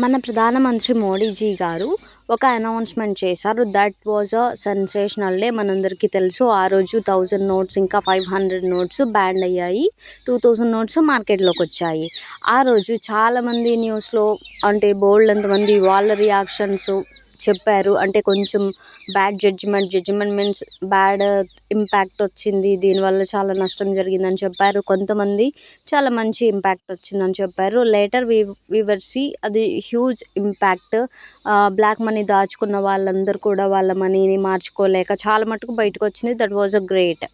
మన ప్రధానమంత్రి మోడీజీ గారు ఒక అనౌన్స్మెంట్ చేశారు. That was a sensational day. మనందరికీ తెలుసు ఆ రోజు 1000 నోట్స్ ఇంకా 500 నోట్స్ బ్యాన్ అయ్యాయి. 2000 నోట్స్ మార్కెట్లోకి వచ్చాయి. ఆ రోజు చాలామంది న్యూస్లో అంటే బోల్డ్ అంతమంది వాళ్ళ రియాక్షన్స్ చెప్పారు. అంటే కొంచెం bad judgement means bad impact వచ్చింది, దీనివల్ల చాలా నష్టం జరిగిందని చెప్పారు. కొంతమంది చాలా మంచి ఇంపాక్ట్ వచ్చిందని చెప్పారు. లేటర్ వర్ సీ అది హ్యూజ్ ఇంపాక్ట్. బ్లాక్ మనీ దాచుకున్న వాళ్ళందరూ కూడా వాళ్ళ మనీని మార్చుకోలేక చాలా మటుకు బయటకు వచ్చింది. That was a great.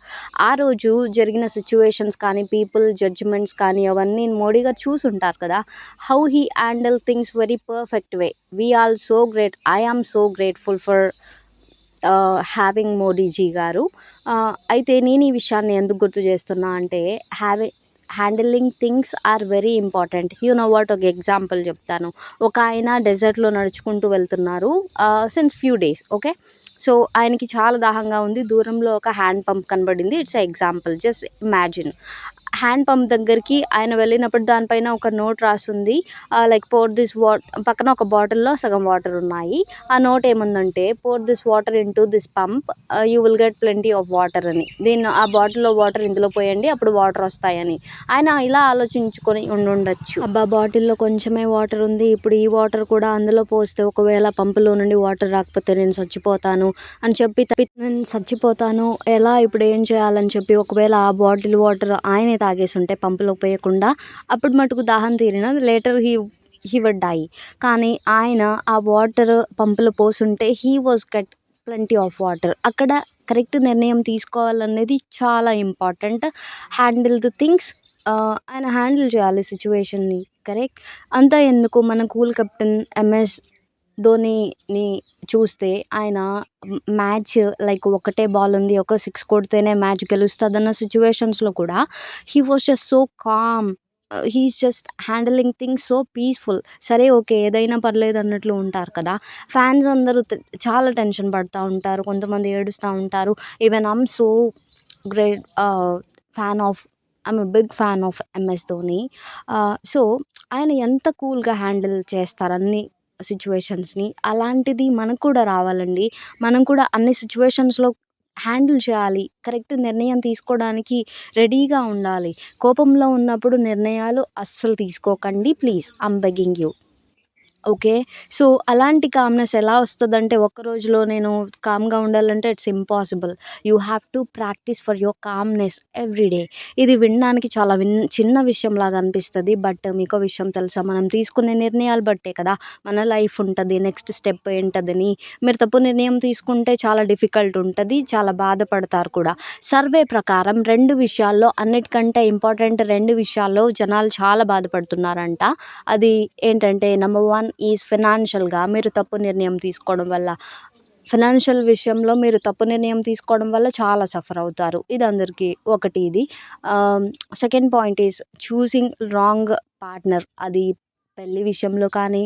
ఆ రోజు జరిగిన సిచ్యువేషన్స్ కానీ పీపుల్ జడ్జిమెంట్స్ కానీ అవన్నీ మోడీ గారు చూసుంటారు కదా. How he handle things very perfect way. We all so great. I am so grateful for having Modiji గారు. అయితే నేను ఈ విషయాన్ని ఎందుకు గుర్తు చేస్తున్నా అంటే handling things are very important. You know what, ఒక ఎగ్జాంపుల్ చెప్తాను. ఒక ఆయన డెజర్ట్లో నడుచుకుంటూ వెళ్తున్నారు since few days. Okay, so ఆయనకి చాలా దాహంగా ఉంది. దూరంలో ఒక హ్యాండ్ పంప్ కనబడింది. It's example, just imagine. Hand pump దగ్గరికి ఆయన వెళ్ళినప్పుడు దానిపైన ఒక నోట్ రాసుంది, లైక్ పోర్ దిస్ పక్కన ఒక బాటిల్లో సగం వాటర్ ఉన్నాయి. ఆ నోట్ ఏముందంటే pour this water into this pump, you will get plenty of water అని. దీన్ని ఆ బాటిల్లో వాటర్ ఇందులో పోయండి, అప్పుడు వాటర్ వస్తాయని. ఆయన ఇలా ఆలోచించుకొని ఉండొచ్చు, అబ్బా బాటిల్లో కొంచెమే వాటర్ ఉంది, ఇప్పుడు ఈ వాటర్ కూడా అందులో పోస్తే ఒకవేళ పంపులో నుండి వాటర్ రాకపోతే నేను చచ్చిపోతాను అని చెప్పి నేను చచ్చిపోతాను ఎలా, ఇప్పుడు ఏం చేయాలని చెప్పి ఒకవేళ ఆ బాటిల్ వాటర్ ఆయనే తాగేసి ఉంటే పంపులో పోయకుండా అప్పుడు మటుకు దాహం తీరిన. Later he would die. కానీ ఆయన ఆ వాటర్ పంపులో పోసుంటే he was get plenty of water. అక్కడ కరెక్ట్ నిర్ణయం తీసుకోవాలనేది చాలా ఇంపార్టెంట్. హ్యాండిల్ ది థింగ్స్, ఆయన హ్యాండిల్ చేయాలి సిచ్యువేషన్ని. కరెక్ట్. అంతా ఎందుకు, మన కూల్ కెప్టెన్ ఎంఎస్ ధోనీని చూస్తే ఆయన మ్యాచ్ లైక్ ఒకటే బాల్ ఉంది, ఒక 6 కొడితేనే మ్యాచ్ గెలుస్తుందన్న సిచ్యువేషన్స్లో కూడా he was just so calm. He is just handling things so peaceful. సరే ఓకే, ఏదైనా పర్లేదు అన్నట్లు ఉంటారు కదా. ఫ్యాన్స్ అందరూ చాలా టెన్షన్ పడుతూ ఉంటారు, కొంతమంది ఏడుస్తూ ఉంటారు. Even I'm so great fan of I'm a big fan of MS Dhoni. So ఆయన ఎంత కూల్గా హ్యాండిల్ చేస్తారు అన్ని సిచ్యువేషన్స్ని, అలాంటిది మనకు కూడా రావాలండి. మనం కూడా అన్ని సిచ్యువేషన్స్లో హ్యాండిల్ చేయాలి, కరెక్ట్ నిర్ణయం తీసుకోవడానికి రెడీగా ఉండాలి. కోపంలో ఉన్నప్పుడు నిర్ణయాలు అస్సలు తీసుకోకండి please, I'm begging you. Okay, so అలాంటి కామ్నెస్ ఎలా వస్తుందంటే, ఒక్క రోజులో నేను కామ్గా ఉండాలంటే it's impossible. You have to practice for your calmness everyday. ఇది వినడానికి చాలా చిన్న విషయం లాగా అనిపిస్తుంది, బట్ మీకో విషయం తెలుసా, మనం తీసుకునే నిర్ణయాలు బట్టే కదా మన లైఫ్ ఉంటుంది, నెక్స్ట్ స్టెప్ ఏంటదని. మీరు తప్పు నిర్ణయం తీసుకుంటే చాలా డిఫికల్ట్ ఉంటుంది, చాలా బాధపడతారు కూడా. సర్వే ప్రకారం 2 విషయాల్లో, అన్నిటికంటే ఇంపార్టెంట్ 2 విషయాల్లో జనాలు చాలా బాధపడుతున్నారంట. అది ఏంటంటే, నెంబర్ 1 ఈజ్ ఫినాన్షియల్గా మీరు తప్పు నిర్ణయం తీసుకోవడం వల్ల. ఫినాన్షియల్ విషయంలో మీరు తప్పు నిర్ణయం తీసుకోవడం వల్ల చాలా సఫర్ అవుతారు, ఇది అందరికీ ఒకటి. ఇది second point is choosing wrong partner. అది పెళ్లి విషయంలో కానీ,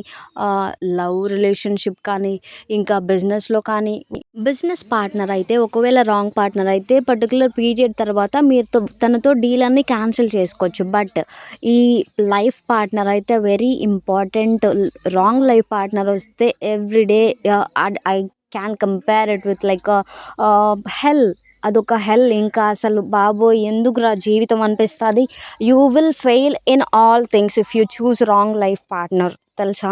లవ్ రిలేషన్షిప్ కానీ, ఇంకా బిజినెస్లో కానీ. బిజినెస్ పార్ట్నర్ అయితే ఒకవేళ రాంగ్ పార్ట్నర్ అయితే పర్టికులర్ పీరియడ్ తర్వాత మీరు తనతో డీల్ అన్ని క్యాన్సిల్ చేసుకోవచ్చు. బట్ ఈ లైఫ్ పార్ట్నర్ అయితే very important. Wrong life partner వస్తే everyday I can compare it with like hell. అదొక హెల్. ఇంకా అసలు బాబోయ్ ఎందుకురా జీవితం అనిపిస్తుంది. You will fail in all things if you choose wrong life partner, తెలుసా.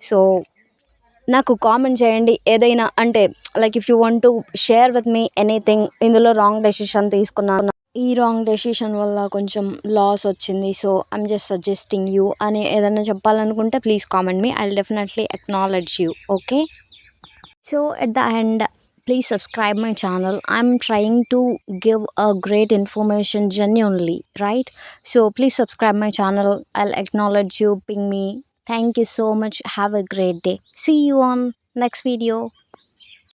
సో నాకు కామెంట్ చేయండి ఏదైనా, అంటే like if you want to share with me anything. ఇందులో రాంగ్ డెసిషన్ తీసుకున్నాను, ఈ రాంగ్ డెసిషన్ వల్ల కొంచెం లాస్ వచ్చింది, so I'm just suggesting you అని ఏదైనా చెప్పాలనుకుంటే please comment me, I will definitely acknowledge you. Okay, so at the end, please subscribe my channel. I'm trying to give a great information genuinely, right? So please subscribe my channel, I'll acknowledge you, ping me. Thank you so much, have a great day, see you on next video.